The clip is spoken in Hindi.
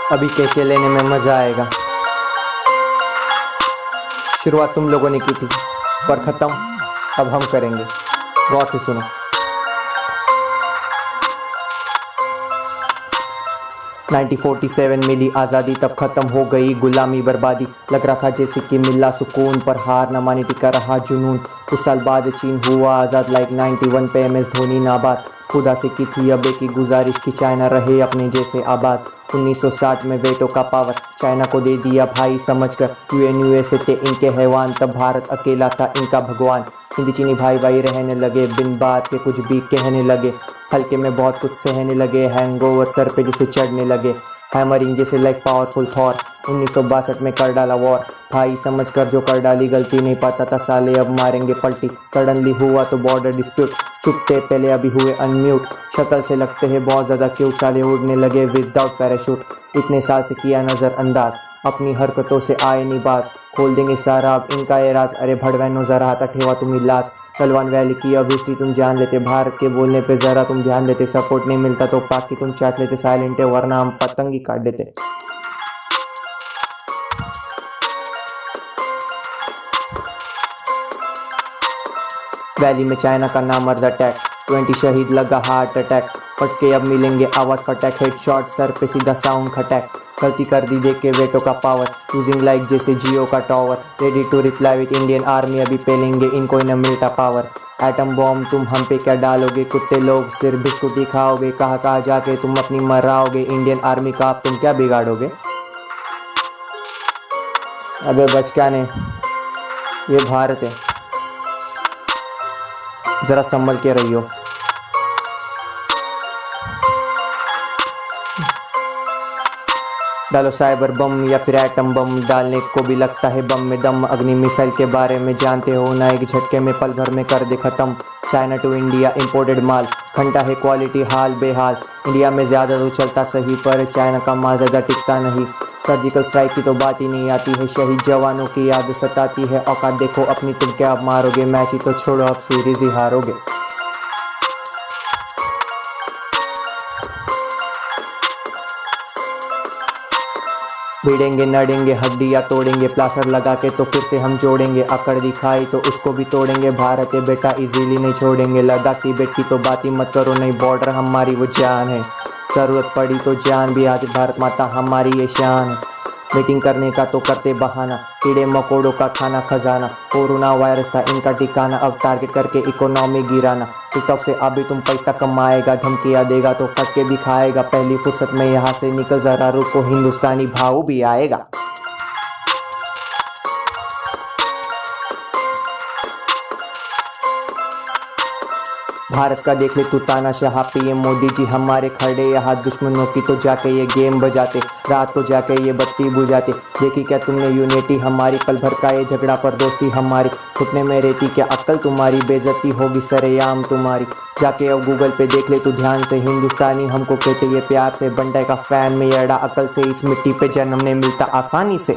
अभी के लेने में मज़ा आएगा। शुरुआत तुम लोगों ने की थी, पर ख़त्म अब हम करेंगे। गौर से सुनो। 1947 मिली आज़ादी, तब ख़त्म हो गई गुलामी बर्बादी। लग रहा था जैसे कि मिला सुकून, पर हार न माने टिका रहा जुनून। कुछ साल बाद चीन हुआ आज़ाद, लाइक 91 पे MS धोनी नाबाद। खुदा से की थी अबे की गुजारिश कि चाइना रहे अपने जैसे आबाद। 1960 में वेटो का पावर चाइना को दे दिया भाई समझकर। USA थे इनके हैवान, तब भारत अकेला था इनका भगवान। हिंदी चीनी भाई भाई रहने लगे, बिन बात के कुछ भी कहने लगे। हल्के में बहुत कुछ सहने लगे, हैंगओवर सर पे जैसे चढ़ने लगे। हैमरिंग जैसे लाइक पावरफुल थॉर। 1962 में कर डाला वॉर, भाई समझकर जो कर डाली गलती। नहीं पता था साले अब मारेंगे पलटी। सडनली हुआ तो बॉर्डर डिस्प्यूट, चुप थे पहले अभी हुए अनम्यूट। शक्ल से लगते हैं बहुत ज़्यादा क्यूट, साले उड़ने लगे विदाउट पैराशूट। इतने साल से किया नज़रअंदाज, अपनी हरकतों से आए निबाज। खोल देंगे सारा अब इनका ये राज, अरे भड़वैनो ज़रा आता ठेवा तुम इलाज। गलवान वैली की अब हिस्ट्री तुम जान लेते, भारत के बोलने पे ज़रा तुम ध्यान देते। सपोर्ट नहीं मिलता तो पाक की तुम चाट लेते, साइलेंट है वरना हम पतंग ही काट देते। वैली में चाइना का नामर्द अटैक, 20 शहीद लगा हार्ट अटैक। फटके अब मिलेंगे आवाज़ फटैक, हेड शॉट सर पे सीधा साउंड खटैक। गलती कर दी देख के वेटो का पावर, यूजिंग लाइक जैसे जियो का tower. Ready to reply with Indian army, अभी पेलेंगे इनको न मिलता पावर। एटम बॉम्ब तुम हम पे क्या डालोगे, कुत्ते लोग सिर्फ बिस्कुट ही खाओगे। कहाँ जाके तुम अपनी मराओगे, इंडियन आर्मी का आप तुम क्या बिगाड़ोगे। अबे बचकाने, ये भारत है, ज़रा संभल के रहियो। डालो साइबर बम या फिर एटम बम, डालने को भी लगता है बम में दम। अग्नि मिसाइल के बारे में जानते हो ना, एक झटके में पल भर में कर दे ख़त्म। चाइना टू इंडिया इंपोर्टेड माल, घंटा है क्वालिटी हाल बेहाल। इंडिया में ज़्यादा तो चलता सही, पर चाइना का माल ज़्यादा टिकता नहीं। सर्जिकल स्ट्राइक की तो बात ही नहीं आती है, शहीद जवानों की याद सताती है। औकात देखो अपनी, तुम क्या अब मारोगे, मैच ही तो छोड़ो अब सीरीज ही हारोगे। भिड़ेंगे नड़ेंगे हड्डियाँ तोड़ेंगे, प्लास्टर लगा के तो फिर से हम जोड़ेंगे। अकड़ दिखाई तो उसको भी तोड़ेंगे, भारत है बेटा इजीली नहीं छोड़ेंगे। लद्दाख तिब्बत की तो बात ही मत करो, नहीं बॉर्डर हमारी वो जान है। ज़रूरत पड़ी तो जान भी, आज भारत माता हमारी ये शान है। मीटिंग करने का तो करते बहाना, कीड़े मकोड़ों का खाना खजाना। कोरोना वायरस था इनका ठिकाना, अब टारगेट करके इकोनॉमी गिराना। टिकटॉक से अभी तुम पैसा कमाएगा, धमकियाँ देगा तो फटके भी खाएगा। पहली फुर्सत में यहाँ से निकल ज़रा, रुको हिंदुस्तानी भाव भी आएगा। भारत का देख ले तू तानाशाह, PM मोदी जी हमारे खड़े यहाँ। दुश्मनों की तो जाके ये गेम बजाते, रात को जाके ये बत्ती बुझाते। देखी क्या तुमने यूनिटी हमारी, पल भर का ये झगड़ा पर दोस्ती हमारी। घुटने में रहती क्या अक्ल तुम्हारी, बेइज्जती होगी सरेआम तुम्हारी। जाके अब गूगल पे देख ले तू ध्यान से, हिंदुस्तानी हमको कहते ये प्यार से। बंटाई का फैन में अड़ा अकल से, इस मिट्टी पे जन्म नहीं मिलता आसानी से।